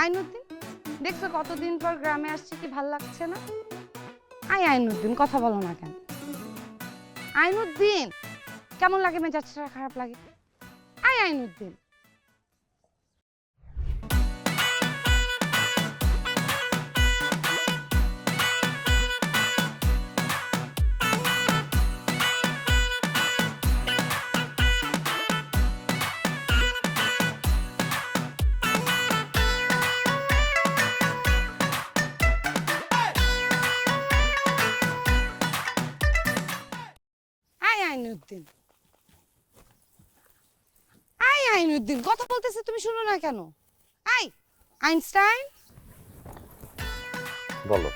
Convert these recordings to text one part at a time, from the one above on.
আইনুদ্দিন, দেখছো কতদিন পর গ্রামে আসছে, কি ভাল লাগছে না? আইনুদ্দিন, কথা বলো না কেন? আইনুদ্দিন, কেমন লাগে? মেজাজটা খারাপ লাগে? আইনুদ্দিন। আইনুদ্দিন, আইনুদ্দিন, কথা বলতেছে, তুমি শুনো না কেন? আইনস্টাইন, বলো।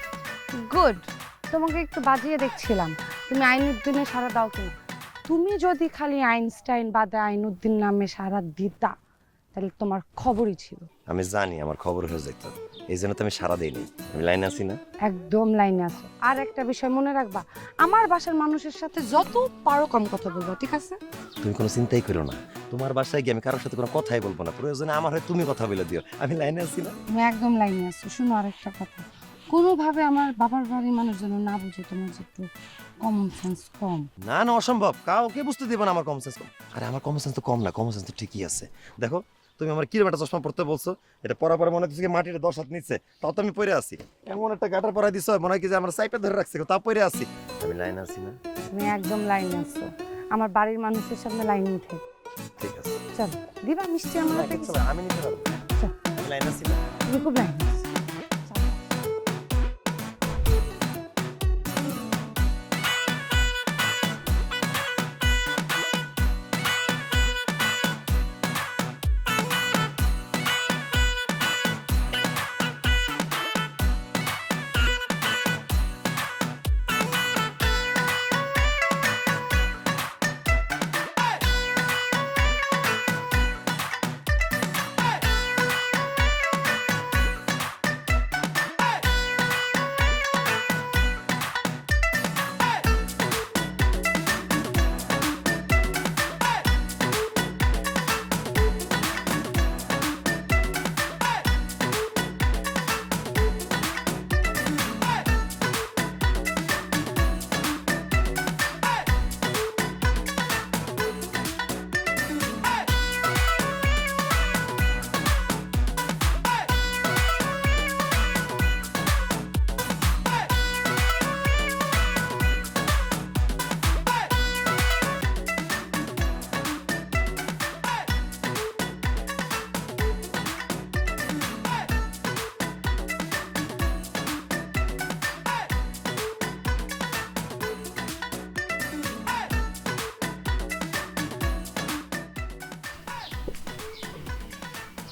গুড। তোমাকে একটু বাজিয়ে দেখছিলাম তুমি আইনুদ্দিনে সাড়া দাও কিনা। তুমি যদি খালি আইনস্টাইন বাদে আইনুদ্দিন নামে সাড়া দিতা, তাহলে তোমার খবরই ছিল। আমি জানি আমার খবর হয়ে যেত, এই জন্য তো আমি সারা দিইনি। আমি লাইনে আছি না? একদম লাইনে আছো। আর একটা বিষয় মনে রাখবা, আমার বাসার মানুষের সাথে যত পারো কম কথা বলবা, ঠিক আছে? তুমি কোনো চিন্তাই করো না, তোমার বাসায় গিয়ে আমি কারোর সাথে কোনো কথাই বলবো না। প্রয়োজনে আমার হয়ে তুমি কথা বলে দিও, আমি লাইনে আছি না? তুমি একদম লাইনে আছো। শুনো আরেকটা কথা, কোনোভাবে আমার বাবার বাড়ির মানুষ যেন না বুঝে তোমার যে একটু কমন সেন্স কম। না না, অসম্ভব, কাউকে বুঝতে দেবো না আমার কমন সেন্স কম। আরে আমার কমন সেন্স তো কম না, কমন সেন্স তো ঠিকই আছে। দেখো, তুমি আমার কিরম একটা চশমা পড়তে বলছো, এটা পরার পরে মনে হচ্ছে কি মাটিতে 10 হাত নিচ্ছে, তাও তো আমি পরে আছি। এমন একটা গাটার পরাই দিছো, মনে হয় কি যে আমার সাইপে ধরে রাখছে, তাও পরে আছি। আমি লাইনে আছি না? তুমি একদম লাইনে আছো। আমার বাড়ির মানুষের সামনে লাইনে উঠে। ঠিক আছে, চলো দিবা মিষ্টি আমার হাতে কিছু? আমি নিতে পারবো। চল, আমি লাইনে আছি না? তুমি খুব লাইনে আছো।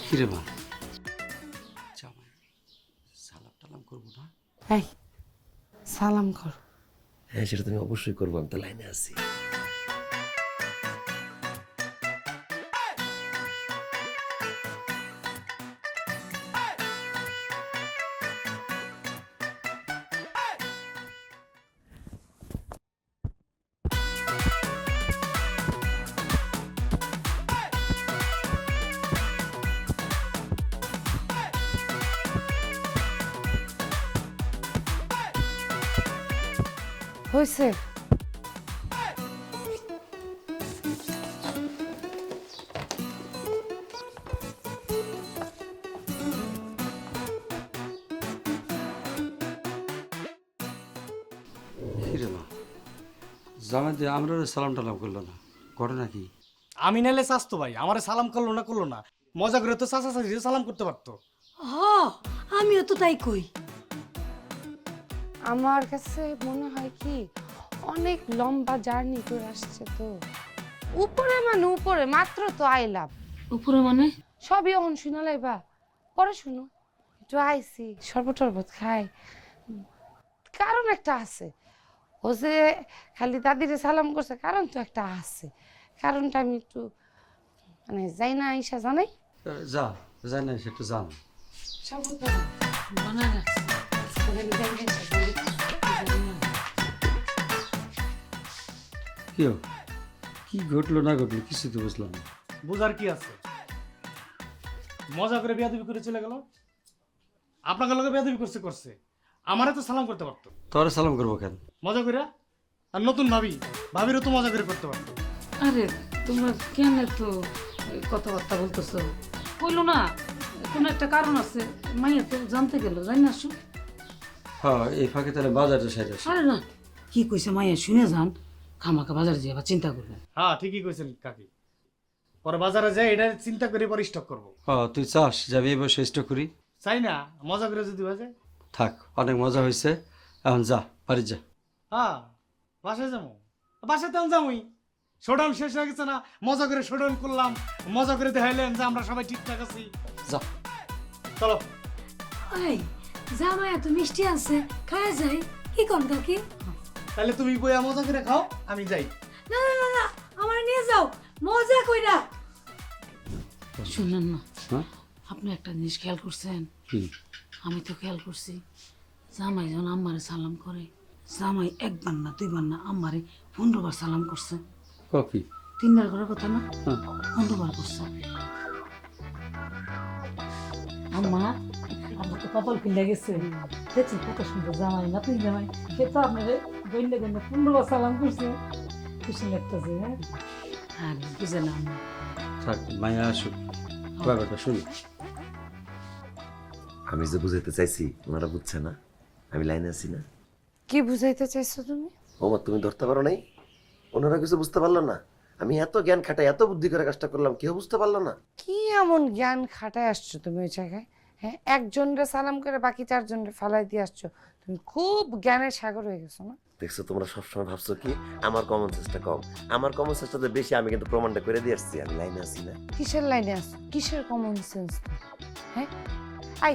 কিরে মা, জামাই সালাম টালাম করবো না? এই, সালাম করো। হ্যাঁ, সেটা তুমি অবশ্যই করবো, আমি তো লাইনে আছি। হয়েছে? কিরে মা, জামাই দিয়ে আমরা সালাম টালাম করলো না, ঘটনা কি? আমি নাইলে চাস্তো ভাই আমারে সালাম করলো না, মজা করে তো চাচা চাচি সালাম করতে পারতো। হ, আমিও তো তাই কই। আমার কাছে মনে হয় কি, অনেক লম্বা জার্নি করে আসছে তো। উপরে মানে উপরে মাত্র তো আইলাম। উপরে মানে? সবই অহন শুনা লাইবা, পরে শুনো। একটু আইসি, শরবত টরবত খাই, কারণ একটা আছে। ও যে খালি দাদিরে সালাম করছে, কারণ তো একটা আছে। কারণটা আমি একটু মানে যাই না আইসা জানাই। যা যাই না, সেটা জান। শরবত বানায় রাখছি। কেউ কি ঘটলো না ঘটলো কিছু তো বুঝলাম না। বুঝার কি আছে, মজা করে বিয়া দিবি করে চলে গেল। আপনাকে লোকে বেয়াদবি করছে আমারে তো সালাম করতে পারতো। তোরে সালাম করবো কেন? মজা করে। আর নতুন ভাবিরও তো মজা করে করতে পারতো। আরে তোমরা কেন এত কথাবার্তা বলতেছো? কইলো না কোনো একটা কারণ আছে, মাইয়া তো জানতে গেল, জানি না আসো। হ্যাঁ, এই ফাঁকে তাহলে বাজারটা সাইড আসে। আরে না, কি কইছে মাইয়া শুনে যান, খামাকা বাজারে যেয়ে আবার চিন্তা করবেন। হ্যাঁ ঠিকই কইছেন কাকি, পরে বাজারে যাই এটা চিন্তা করে পরে স্টক করবো। হ্যাঁ, তুই চাস যাবি এবার শেষটা করি? চাই না, মজা করে যদি বাজে। থাক, অনেক মজা হয়েছে, এখন যা বাড়ি যা। হ্যাঁ বাসায় যাবো, বাসায় তেমন যাবোই। শোডাউন শেষ হয়ে গেছে না, মজা করে শোডাউন করলাম, মজা করে দেখাইলেন যে আমরা সবাই ঠিকঠাক আছি। যা। চলো। এই জামাই এত মিষ্টি আছে, খাওয়া যায় কি কোন কাকি? তাহলে তুমি বইয়া মজা করে খাও, আমি যাই। না না না না, আমার নিয়ে যাও, মজা কইরা। শুনেন না, হ্যাঁ? আপনি একটা জিনিস খেয়াল করছেন? কি? আমি তো খেয়াল করছি, জামাই যখন আম্মারে সালাম করে, জামাই একবার না দুইবার না আম্মারে 15 বার সালাম করছে। কপি? 3 বার করার কথা না, হ্যাঁ। 15 বার করছে। আম্মা, আমার তো কপাল খুলে গেছে। দেখছেন কত সুন্দর জামাই, না তুই জামাই, সে তো আপনারে গইলে গইলে 15 বার সালাম করছে। খুশি লাগতেছে, হ্যাঁ? আর বুঝে না আম্মা। থাক, মায়া আসুক, ব্যাপারটা শুনি। আমি যে বুঝাইতে চাইছি ওনারা বুঝছে না, আমি লাইনে আছি না। কি বুঝাইতে চাইছো তুমি? ওমা তুমি ধরতে পারো নাই, ওনারা কিছু বুঝতে পারলো না। আমি এত জ্ঞান খাটাই এত বুদ্ধি করে কাজটা করলাম, কেউ বুঝতে পারলো না। কি এমন জ্ঞান খাটায় আসছো তুমি ওই জায়গায়? হ্যাঁ, একজনরে সালাম করে বাকি 4 জনরে ফালাই দিয়ে আসছো। তুমি খুব জ্ঞানের সাগর হয়ে গেছো না? দেখছো তোমরা সবসময় ভাবছো কি আমার কমন সেন্সটা কম, আমার কমন সেন্সটা বেশি। আমি কিন্তু প্রমাণটা করে দিয়ে আসছি, আমি লাইনে আছি না। কিসের লাইনে আসছো? কিসের কমন সেন্স? হ্যাঁ, আই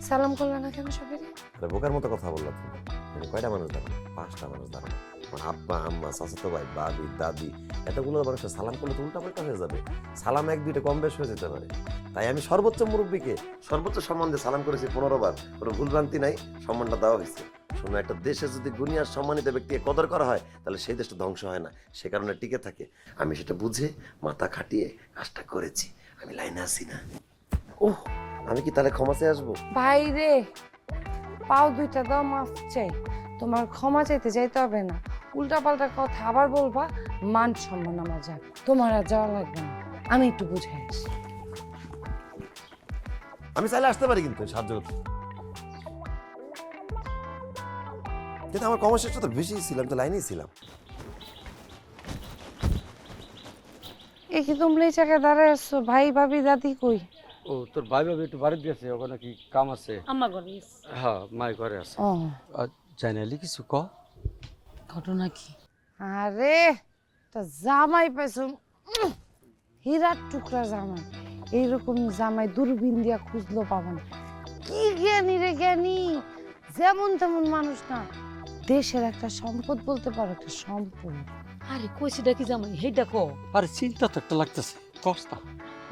সালাম করলে না কেন সবাই? আরে বোকার মতো কথা বললো তুমি। তুমি কয়টা মানুষ দাঁড়ানো? 5টা মানুষ দাঁড়ানো। আমার আব্বা আম্মা চাচাতো ভাই বাবি দাদি এতগুলো মানুষের সালাম করলে তো উল্টা পাল্টা হয়ে যাবে। সালাম 1-2টা কম বেশ হয়ে যেতে পারে। তাই আমি সর্বোচ্চ মুরব্বীকে সর্বোচ্চ সম্মান দিয়ে সালাম করেছি 15 বার। কোনো ভুলভ্রান্তি নাই, সম্মানটা দেওয়া হয়েছে। শোনো, একটা দেশে যদি গুণী আর সম্মানিত ব্যক্তিকে কদর করা হয় তাহলে সেই দেশটা ধ্বংস হয় না, সে কারণে টিকে থাকে। আমি সেটা বুঝে মাথা খাটিয়ে কাজটা করেছি, আমি লাইনে আছি না। ওহ, আমি কি তাহলে ক্ষমা চেয়ে আসবো? ভাই রে, পাও 2টা দাও, মাফ চাই। তোমার ক্ষমা চাইতে যাইতে হবে না, উল্টা পাল্টা কথা আবার বলবা, মান সম্মান আমার যাক। তোমার আর যাওয়া লাগবে না, আমি একটু বুঝাই আসি। আমি চাইলে আসতে পারি কিন্তু সাহায্য করতে, কিন্তু আমার কর্মশেষটা তো বেশি ছিল, আমি তো লাইনেই ছিলাম। এ কি তোমরা এই জায়গায় দাঁড়ায় আসছো? ভাই ভাবি দাদি কই? ও, তোর ভাই ভাবি একটু বাড়ি দিয়েছে, ওখানে কি কাম আছে? আম্মা ঘরে গেছে। হ্যাঁ, মাই ঘরে আছে। ও, জানালি কিছু ক। ঘটনা কি? আরে তা জামাই পাইছো, হীরার টুকরা জামাই। এইরকম জামাই দূরবীন দিয়া খুঁজলো পাবো না। কি জ্ঞানী রে জ্ঞানী, যেমন তেমন মানুষ না, দেশের একটা সম্পদ বলতে পারো, একটা সম্পদ। আরে কইছি ডাকি জামাই, হেইটা কো। আরে চিন্তা তো একটা লাগতেছে, কষ্টা।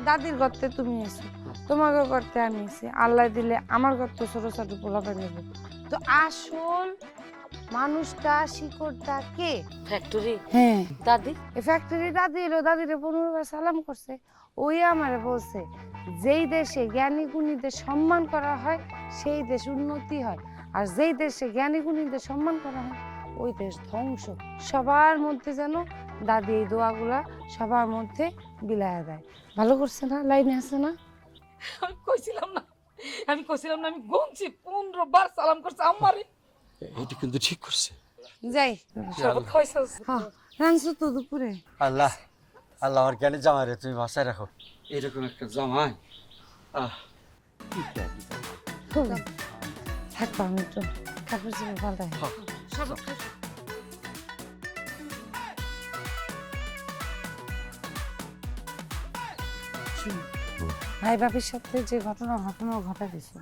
দাদির গর্তে তুমি এসো, তোমাকে গর্তে আমি এসি, আল্লাহ দিলে আমার গর্তে ছোট ছোট পোলাপে নেব। তো আসল মানুষটা শিকড়টা কে? ফ্যাক্টরি হ্যাঁ, দাদি। ফ্যাক্টরি দাদি এলো, দাদিরে 15 বার সালাম করছে। ওই আমারে বলছে, যেই দেশে জ্ঞানী গুণীদের সম্মান করা হয় সেই দেশ উন্নতি হয়, আর যেই দেশে জ্ঞানী গুণীদের সম্মান করা হয় ওই দেশ ধ্বংস। সবার মধ্যে যেন দাদি এই দোয়াগুলা সবার মধ্যে বিলায়া দেয়। ভালো করছে না? লাইনে আছে না? আমি কইছিলাম না, আমি গুনছি 15 বার সালাম করছে আম্মারে। এটা কিন্তু ঠিক করছে। যাই, শরবত খাইছস? হ্যাঁ, রানছো তো দুপুরে? আল্লাহ, আল্লাহ আমার জ্ঞানী জামাই রে তুমি বাসায় রাখো। এরকম একটা জামাই, আহ, খুব থাকবো, আমি একটু কাপড় চোপড় পাল্টাই। শরবত খাইছ? ভাই ভাবির সাথে যে ঘটনা ঘটা গেছে,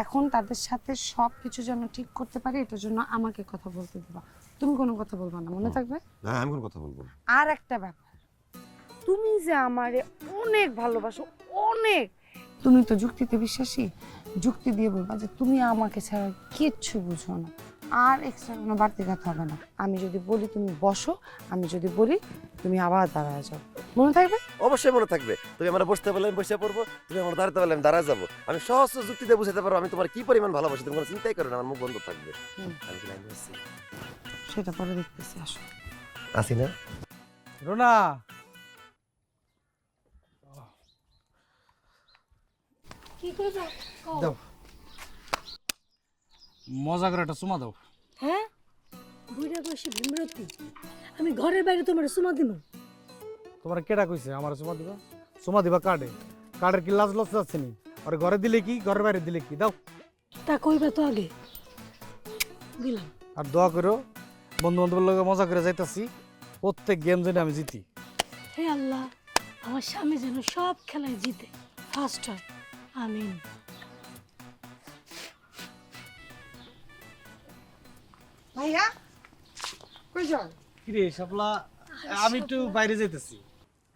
এখন তাদের সাথে সবকিছু যেন ঠিক করতে পারি, এটার জন্য আমাকে কথা বলতে দিবা। তুমি কোনো কথা বলবা না, মনে থাকবে? না, আমি কোনো কথা বলবো না। আর একটা ব্যাপার, তুমি যে আমারে অনেক ভালোবাসো, অনেক, তুমি তো যুক্তিতে বিশ্বাসী, যুক্তি দিয়ে বলবা যে তুমি আমাকে ছাড়া কিচ্ছু বুঝো না। আর এক্সট্রা কোনো বাড়তি কথা হবে না। আমি যদি বলি তুমি বসো, আমি যদি বলি তুমি আবার দাঁড়ায় যাও, মনে থাকবে? অবশ্যই মনে থাকবে। তুমি আমার বসতে বললে আমি বসে পড়বো, তুমি আমার দাঁড়াতে বললে আমি দাঁড়ায় যাবো। আমি সহজ যুক্তিতে বুঝাতে পারবো আমি তোমার কি পরিমাণ ভালোবাসি, তুমি কোনো চিন্তাই করো না, আমার মুখ বন্ধ থাকবে। আমি কি লাইনে আছি? সেটা পরে দেখতেছি, আসো। আছি না? রোনা, কি করছো? দাও মজা করে একটা চুমা দাও। হ্যাঁ, বুড়া বসে ভীমরতি, আমি ঘরের বাইরে তোমার সুমা দিব? তোমার কেডা কইছে আমার চুমা দিবা? চুমা দিবা কার্ডে? কার্ডের কি লাজ লজ্জা আছে নি? আর ঘরে দিলে কি, ঘরের বাইরে দিলে কি? দাও। তা কইবা তো আগে। দিলাম। আর দোয়া করো, বন্ধু বান্ধবের লগে মজা করে যাইতাছি, প্রত্যেক গেম যেন আমি জিতি। হে আল্লাহ, আমার স্বামী যেন সব খেলায় জিতে, ফার্স্ট হয়। আমিন। ভাইয়া কই যাও? কিরে শাপলা, আমি একটু বাইরে যাইতেছি।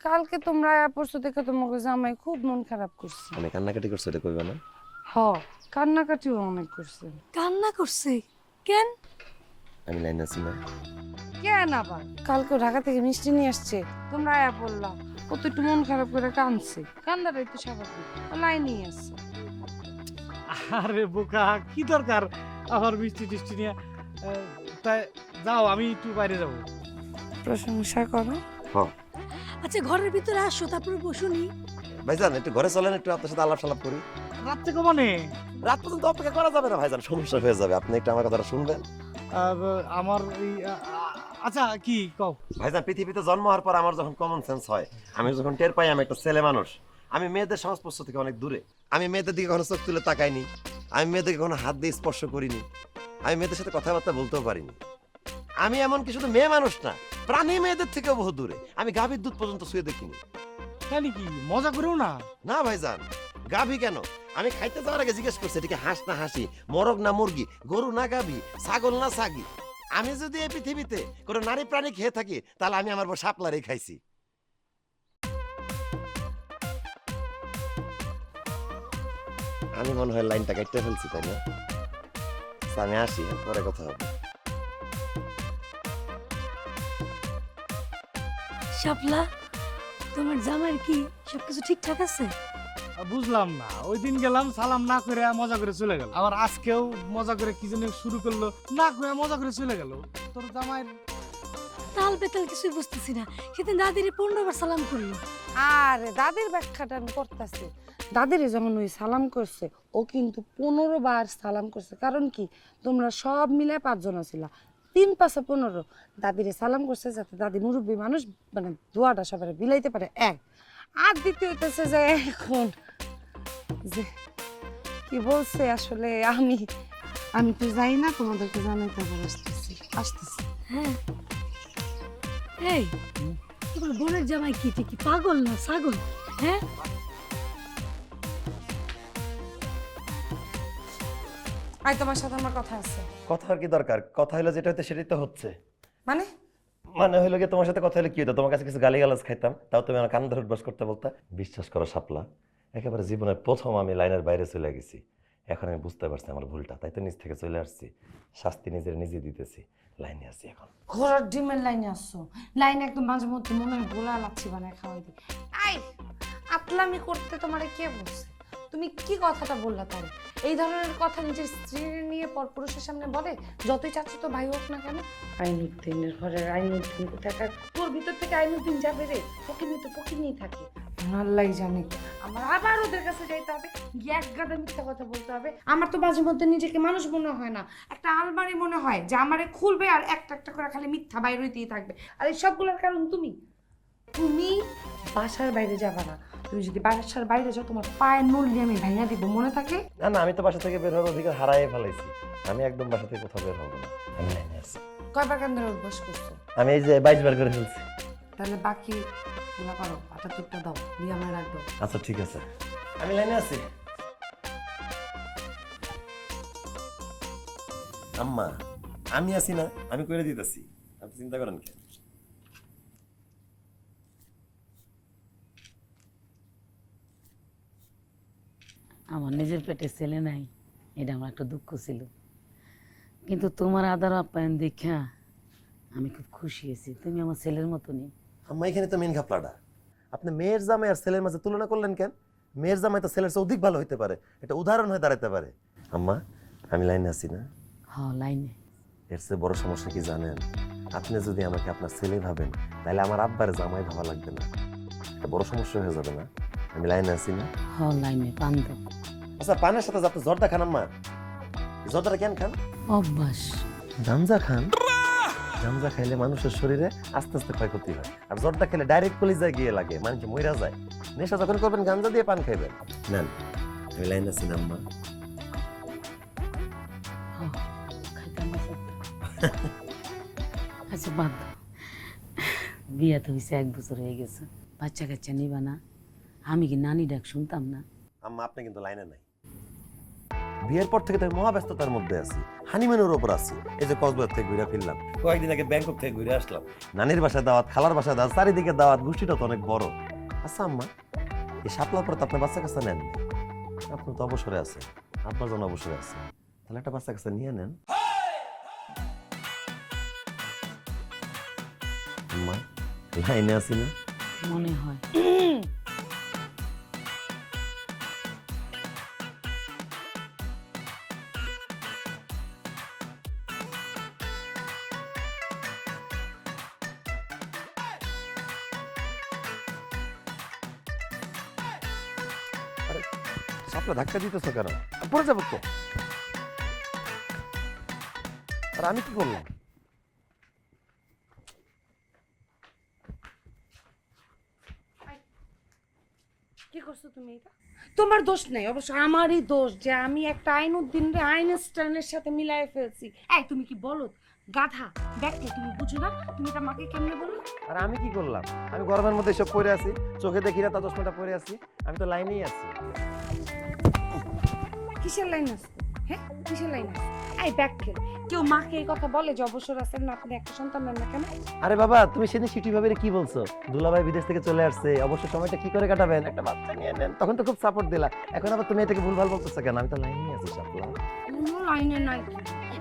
কালকে তোমরা পরশু দেখে তোমাকে জামাই খুব মন খারাপ করছে। আমি কান্নাকাটি করছো, এটা কইবা না? হ, কান্নাকাটিও অনেক করছে। কান্না করছে কেন? আমি লাইনে আছি না? কেন আবার? কালকে ঢাকা থেকে মিষ্টি নিয়ে আসছে, তোমরা আয়া বললাম, ও তো একটু মন খারাপ করে কাঁদছে। কান্দাটাই তো স্বাভাবিক, ও লাইনেই আসছে। আরে বোকা, কি দরকার আবার মিষ্টি টিষ্টি নিয়ে? তাই যাও, আমি একটু বাইরে যাব। প্রশংসা করো। হ্যাঁ আচ্ছা ঘরের ভিতরে আসো, তারপরে বসুনি। ভাইজান, একটু ঘরে চলেন, একটু আপনার সাথে আলাপ সালাপ করি। রাত্রে কমানে রাত পর্যন্ত অপেক্ষা করা যাবে না ভাইজান, সমস্যা হয়ে যাবে। আপনি একটু আমার কথাটা শুনবেন? আমার আচ্ছা কি কও? ভাইজান, পৃথিবীতে জন্ম হওয়ার পর আমার যখন কমন সেন্স হয়, আমি যখন টের পাই আমি একটা ছেলে মানুষ, আমি মেয়েদের সংস্পর্শ থেকে অনেক দূরে। আমি মেয়েদের দিকে কখনো চোখ তুলে তাকাইনি, আমি মেয়েদেরকে কখনো হাত দিয়ে স্পর্শ করিনি, আমি মেয়েদের সাথে কথাবার্তা বলতেও পারিনি। আমি এমনকি শুধু মেয়ে মানুষ না, প্রাণী মেয়েদের থেকেও বহু দূরে। আমি গাভীর দুধ পর্যন্ত ছুঁয়ে দেখিনি। তাই নাকি? মজা করেও না? না ভাইজান, গাভী কেন? আমি খাইতে যাওয়ার আগে জিজ্ঞেস করছি এটা কি হাঁস না হাসি, মোরগ না মুরগি, গরু না গাভী, ছাগল না ছাগি। আমি যদি এই পৃথিবীতে কোনো নারী প্রাণী খেয়ে থাকি, তাহলে আমি আমার বউ শাপলারই খাইছি। আমি মনে হয় লাইনটা কাটতে ফেলছি, তাই না? আচ্ছা, আমি আসি, পরে কথা হবে। শাপলা, তোমার জামাইয়ের কি সবকিছু ঠিকঠাক আছে? বুঝলাম না, ওই দিন গেলাম সালাম না করে মজা করে চলে গেল, আবার আজকেও মজা করে কি যেন শুরু করলো, না করে মজা করে চলে গেল। তোর জামাইয়ের তাল বেতাল কিছুই বুঝতেছি না। সেদিন দাদিরে 15 বার সালাম করলো। আরে দাদির ব্যাখ্যাটা আমি করতেছি। দাদিরে যখন ওই সালাম করছে, ও কিন্তু 15 বার সালাম করছে। কারণ কি, তোমরা সব মিলে 5 জন ছিলা, 3 5 15। দাদিরে সালাম করছে যাতে দাদি মুরব্বী মানুষ, মানে দোয়াটা সবার বিলাইতে পারে, এক। আর দ্বিতীয় হইতেছে যে এখন যে কি বলছে আসলে, আমি তো যাই না, তোমাদেরকে জানাইতে আবার আসতেছি। হ্যাঁ, এই তোমার বোনের জামাই কি ঠিকই পাগল না ছাগল? হ্যাঁ, আই তোমার সাথে আমার কথা আছে। কথা আর কি দরকার? কথা হলো যেটা হচ্ছে সেটাই তো হচ্ছে। মানে মানে হইলো কি, তোমার সাথে কথা হলে কি হতো? তোমার কাছে কিছু গালিগালাজ খাইতাম, তাও তুমি আমার কান ধরে উঠবাস করতে বলতা। বিশ্বাস করো শাপলা, একেবারে জীবনের প্রথম আমি লাইনের বাইরে চলে গেছি। এখন আমি বুঝতে পারছি আমার ভুলটা, তাই তো নিজ থেকে চলে আসছি। শাস্তি নিজের নিজে দিতেছি, লাইনে আছি এখন। ঘোড়ার ডিমের লাইনে আসছো, লাইনে একদম মাঝে মধ্যে মনে হয় গোলা লাচ্ছি বানায় খাওয়াই দিই। আই আতলামি করতে তোমারে কে বলছে? তুমি কি কথাটা বললা তাই? এই ধরনের কথা নিজের স্ত্রী নিয়ে পরপুরুষের সামনে বলে, যতই চাচ্ছ তো ভাই হোক না কেন। আইনুদ্দিনের ঘরের আইনুদ্দিন কোথাকার, তোর ভিতর থেকে আইনুদ্দিন যাবে রে, ফকিনি তো ফকিনিই থাকে। আল্লাহ জানে, আমার আবার ওদের কাছে যাইতে হবে, গিয়ে এক গাদা মিথ্যা কথা বলতে হবে। আমার তো মাঝে মধ্যে নিজেকে মানুষ মনে হয় না, একটা আলমারি মনে হয় যে আমারে খুলবে আর একটা একটা করে খালি মিথ্যা বাইর হইতেই থাকবে। আর এই সবগুলোর কারণ তুমি বাসার বাইরে যাবা না। তুমি যদি বাসার বাইরে যাও, তোমার পায়ের নড়লি আমি ভাঙা দিব, মনে থাকে? না না, আমি তো বাসা থেকে বের হওয়ার অধিকার হারাই ফেলাইছি। আমি একদম বাসা থেকে কোথাও বের হবো না, আমি লাইনে আছি। কয়বার কান্দের অভ্যাস করছো? আমি এই যে 22 বার করে ফেলছি। তাহলে বাকি গুলা করো, 78টা দাও, দিয়ে আমার রাখবো। আচ্ছা ঠিক আছে, আমি লাইনে আছি। আম্মা, আমি আছি না, আমি করে দিতেছি, আপনি চিন্তা করেন কেন? আমার নিজের পেটে ছেলে নাই, এটা আমার একটা দুঃখ ছিল। কিন্তু তোমার আদর আপ্যায়ন দেখা আমি খুব খুশি হয়েছি। তুমি আমার ছেলের মতনই। আম্মা এখানে তো মেন ঘাপলাটা, আপনি মেয়ের জামাই আর ছেলের মাঝে তুলনা করলেন কেন? মেয়ের জামাই তো ছেলের চেয়ে অধিক ভালো হইতে পারে, এটা উদাহরণ হয়ে দাঁড়াতে পারে। আম্মা আমি লাইনে আছি না? লাইনে। এর চেয়ে বড় সমস্যা কি জানেন? আপনি যদি আমাকে আপনার ছেলে ভাবেন তাহলে আমার আব্বার জামাই ভাবা লাগবে না, এটা বড় সমস্যা হয়ে যাবে না? আমি লাইনে আছি না? লাইনে পান দাও। আচ্ছা পানের সাথে আপনি জর্দা খান আম্মা? জর্দাটা কেন খান? অভ্যাস। গাঞ্জা খান? গাঞ্জা খাইলে মানুষের শরীরে আস্তে আস্তে ক্ষয়ক্ষতি হয়, আর জর্দা খেলে ডাইরেক্ট কলিজায় গিয়ে লাগে, মানুষ মইরা যায়। নেশা যখন করবেন গাঞ্জা দিয়ে পান খাইবেন। নেন আমি লাইন আছি না আম্মা? খাইতাম না সত্যি। আচ্ছা বাদ দাও। বিয়া তো হয়েছে 1 বছর হয়ে গেছে, বাচ্চা কাচ্চা নিবা না? আমি কি নানি ডাক শুনতাম না? আম্মা আপনি কিন্তু লাইনে নাই। বিয়ের পর থেকে তো আমি মহাব্যস্ততার মধ্যে আছি, হানিমুনের উপর আছি। এই যে কক্সবাজার থেকে ঘুরে ফিরলাম, কয়েকদিন আগে ব্যাংকক থেকে ঘুরে আসলাম। নানির বাসায় দাওয়াত, খালার বাসায় দাওয়াত, চারিদিকে দাওয়াত, গোষ্ঠীটা তো অনেক বড়। আচ্ছা আম্মা, এই শাপলার পরে তো আপনার বাচ্চা কাচ্চা নেন, আপনি তো অবসরে আছেন, আব্বার জন্য অবসরে আছে, তাহলে একটা বাচ্চা কাচ্চা নিয়ে নেন। আম্মা লাইনে আছি না? মনে হয়। শাপলা ধাক্কা দিতেছ কেন? পড়ে যাবো তো। আর আমি কি করলাম? কি করছো তুমি এটা? তোমার দোষ নেই, অবশ্য আমারই দোষ যে আমি একটা আইনউদ্দিন রে আইনস্টাইনের সাথে মিলাই ফেলছি। এই তুমি কি বলো গাধা দেখতে, তুমি বুঝো না? তুমি এটা মাকে কেমনে বলো? আর আমি কি করলাম? আমি গরমের মধ্যে সব পরে আছি, চোখে দেখি না, তা চশমাটা পরে আছি, আমি তো লাইনেই আছি। কিসের লাইন আছে? হ্যাঁ কিসের লাইন আছে? এই ব্যাক খেল, কেউ মাকে এই কথা বলে যে অবসর আছেন না আপনি, একটা সন্তান নেন না কেন? আরে বাবা তুমি সেদিন সিটি ভাবে কি বলছো? দুলাভাই বিদেশ থেকে চলে আসছে, অবশ্য সময়টা কি করে কাটাবেন, একটা বাচ্চা নিয়ে নেন, তখন তো খুব সাপোর্ট দিলা। এখন আবার তুমি এটাকে ভুলভাল বলতেছো কেন? আমি তো লাইনেই আছি শাপলা। কোনো লাইনে নাই।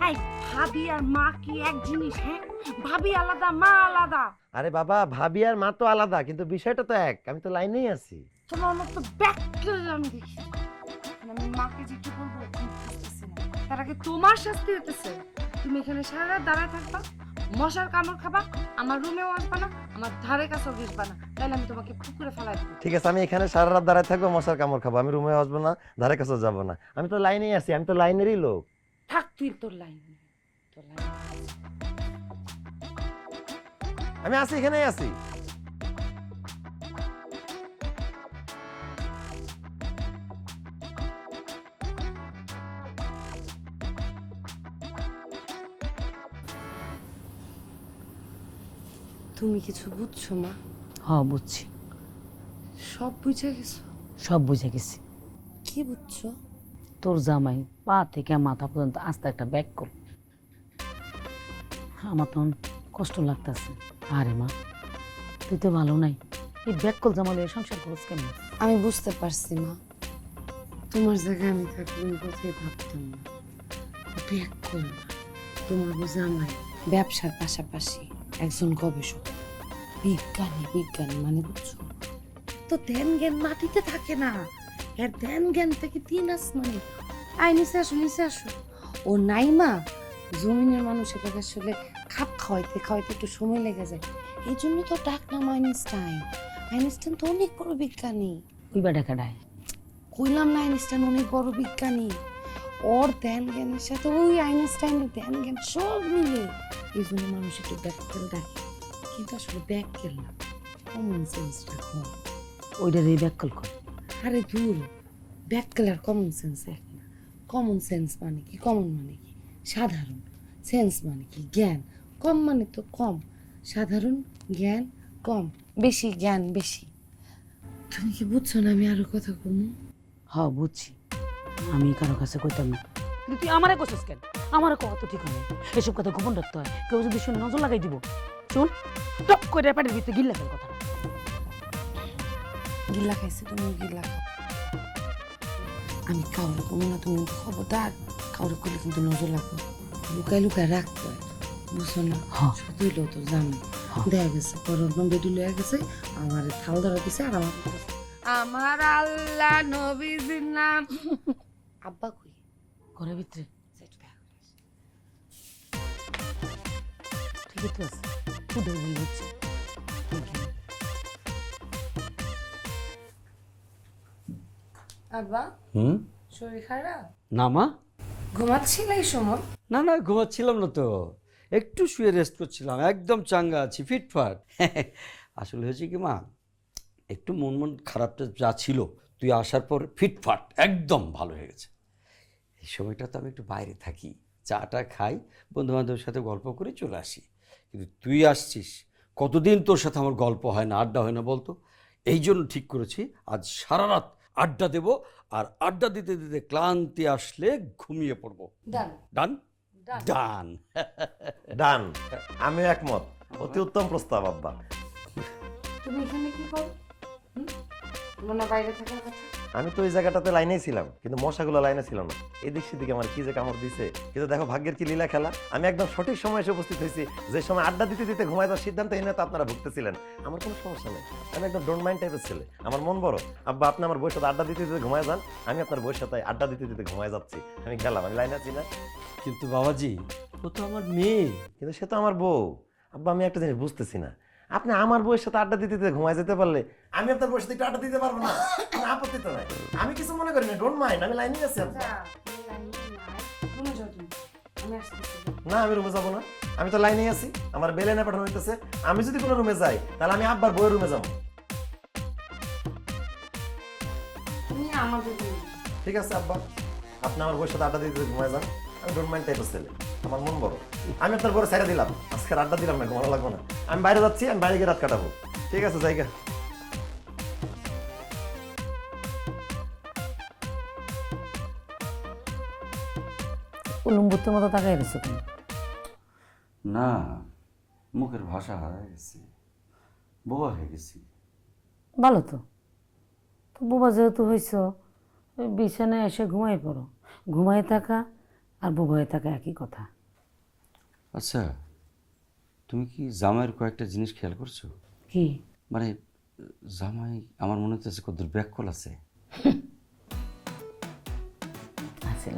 এই ভাবি আর মা কি এক জিনিস? হ্যাঁ ভাবি আলাদা, মা আলাদা। আরে বাবা ভাবি আর মা তো আলাদা, কিন্তু বিষয়টা তো এক, আমি তো লাইনেই আছি। তোমার মতো ব্যাক খেলে আমি দেখি আমি মাকে যে কি বলবো আমি বুঝতেছি না। তার আগে তোমার শাস্তি হতেছে, তুমি এখানে সারা রাত দাঁড়ায় থাকবা, মশার কামড় খাবা, আমার রুমেও আসবা না, আমার ধারে কাছেও ঘেসবা না, তাহলে আমি তোমাকে পুকুরে ফেলাই দেবো। ঠিক আছে আমি এখানে সারা রাত দাঁড়ায় থাকবো, মশার কামড় খাবো, আমি রুমে আসবো না, ধারে কাছে যাবো না, আমি তো লাইনেই আছি, আমি তো লাইনেরই লোক। থাক তুই তোর লাইন, তোর লাইন। আমি আছি, এখানেই আছি। তুমি কিছু বুঝছো মা? বুঝছি। সব বুঝে গেছো? সব বুঝে গেছি। কি বুঝছো? তোর জামাই পা থেকে মাথা পর্যন্ত আস্তে একটা ব্যাগ কর। আমার তখন কষ্ট লাগতেছে। আরে মা তুই তো ভালো নাই, এই ব্যাগ কল জামালে সংসার খরচ কেমন? আমি বুঝতে পারছি মা, তোমার জায়গায় আমি থাকলে আমি কোথায় ভাবতাম না। ব্যাক করো না, তোমার জামাই ব্যবসার পাশাপাশি একজন গবেষক, বিজ্ঞানী মানে বুঝছো তো, ধ্যান জ্ঞান মাটিতে থাকে না, এর ধ্যান জ্ঞান থেকে 3 আসমানে। নিচে আসো। ও নাই মা, জমিনের মানুষ এটাকে আসলে খাপ খাওয়াইতে একটু সময় লেগে যায়, এই জন্য তো ডাক নাম আইনস্টাইন তো অনেক বড় বিজ্ঞানী। ওই বেটা কাটায় কইলাম না আইনস্টাইন অনেক বড় বিজ্ঞানী, ওর ধ্যান জ্ঞানের সাথে ওই আইনস্টাইনের ধ্যান জ্ঞান সব মিলে, এই জন্য মানুষ একটু ব্যাককেল ডাকে, কিন্তু আসলে ব্যাককেল না, কমন সেন্স রাখো। ওইটার এই ব্যাগ কল কর। আরে দূর, ব্যাককেল আর কমন সেন্স এক না। কমন সেন্স মানে কি? কমন মানে কি? সাধারণ। সেন্স মানে কি? জ্ঞান। কম মানে তো কম, সাধারণ জ্ঞান কম, বেশি জ্ঞান বেশি। তুমি কি বুঝছো না আমি আরো কথা কমু? বুঝছি। আমি কারো কাছে কইতাম না, কিন্তু তুই আমারে কইছিস কেন? আমারে কওয়া তো ঠিক হয় না, এসব কথা গোপন রাখতে হয়, কেউ যদি শুনে নজর লাগাই দিব। শুন, টপ করে পেটের ভিতরে গিল্লা ফেল কথা। গিল্লা খাইছে, তুমি গিল্লা খাও। আমি কাউরে কমু না, তুমি খবরদার কাউরে করলে কিন্তু নজর লাগবে। লুকাই লুকাই রাখতো বুঝছো না হ্যাঁ। সত্যি হইলো তো জানো দেখা গেছে পরের বেডি লয়ে গেছে আমার থাল ধরা দিছে আর আমার আল্লাহ নবীজির নাম আব্বা কই ঘরের ভিতরে সেটা দেখা করে আসি। ঠিকই তো আছে খুদে বুঝছে আব্বা হুম শরীর খারাপ না মা ঘুমাচ্ছিল এই সময় না না ঘুমাচ্ছিলাম না তো একটু শুয়ে রেস্ট করছিলাম একদম চাঙ্গা আছি ফিটফাট আসলে হয়েছে কি মা একটু মন মন খারাপটা যা ছিল তুই আসার পর ফিটফাট একদম ভালো হয়ে গেছে এই সময়টা তো আমি একটু বাইরে থাকি চাটা খাই বন্ধুবান্ধবের সাথে গল্প করে চলে আসি কিন্তু তুই আসছিস কতদিন তোর সাথে আমার গল্প হয় না আড্ডা হয় না বলতো এই জন্য ঠিক করেছি আজ সারা রাত আড্ডা দেব আর আড্ডা দিতে দিতে ক্লান্তি আসলে ঘুমিয়ে পড়বো ডান ডান ডান ডান আমিও একমত অতি উত্তম প্রস্তাব আব্বা। তুমি এখানে কি করো মনে বাইরে থাকার কথা আমি তো ওই জায়গাটাতে লাইনেই ছিলাম কিন্তু মশাগুলো লাইনে ছিল না এদিক সেদিকে আমার কি যে কামড় দিছে কিন্তু দেখো ভাগ্যের কি লীলা খেলা আমি একদম সঠিক সময় এসে উপস্থিত হয়েছি যে সময় আড্ডা দিতে দিতে ঘুমাই যাওয়ার সিদ্ধান্তহীনতা আপনারা ভুগতেছিলেন আমার কোনো সমস্যা নেই আমি একদম ডোন্ট মাইন্ড টাইপের ছেলে আমার মন বড় আব্বা আপনি আমার বইয়ের সাথে আড্ডা দিতে দিতে ঘুমায় যান আমি আপনার বইয়ের সাথে আড্ডা দিতে দিতে ঘুমায় যাচ্ছি আমি গেলাম আমি লাইনে আছি না কিন্তু বাবাজি ও তো আমার মেয়ে কিন্তু সে তো আমার বউ আব্বা আমি একটা জিনিস বুঝতেছি না আপনি আমার বউয়ের সাথে আড্ডা দিতে দিতে ঘুমায় যেতে পারলে আমি আপনার বউয়ের সাথে একটু আড্ডা দিতে পারবো না কোনো আপত্তি তো নাই আমি কিছু মনে করি না ডোন্ট মাইন্ড আমি লাইনে আছি আব্বা। রুমে যাও তুমি আমি আসতেছি না আমি রুমে যাবো না আমি তো লাইনেই আছি আমার বেলে না পাঠানো হইতেছে আমি যদি কোনো রুমে যাই তাহলে আমি আব্বার বউয়ের রুমে যাবো তুমি আমাদের রুমে ঠিক আছে আব্বা আপনি আমার বউয়ের সাথে আড্ডা দিতে দিতে ঘুমায় যান আমি ডোন্ট মাইন্ড টাইপের ছেলে আমার মন বড় আমি আপনার বড় ছেড়ে দিলাম আজকে আড্ডা দিলাম না ঘুমানো লাগবে না আমি বাইরে যাচ্ছি আমি বাইরে গিয়ে রাত কাটাবো ঠিক আছে জায়গা উলম্বুতের মতো তাকাই রয়েছে তুমি না মুখের ভাষা হারায় গেছে বোবা হয়ে গেছি ভালো তো তো বোবা যেহেতু হয়েছ ওই বিছানায় এসে ঘুমাই পড়ো ঘুমাই থাকা আর বোবা হয়ে থাকা একই কথা আচ্ছা তুমি কি জামাইয়ের কয়েকটা জিনিস খেয়াল করছো কি মানে জামাই আমার মনে হচ্ছে কত ব্যাককল আছে আছিল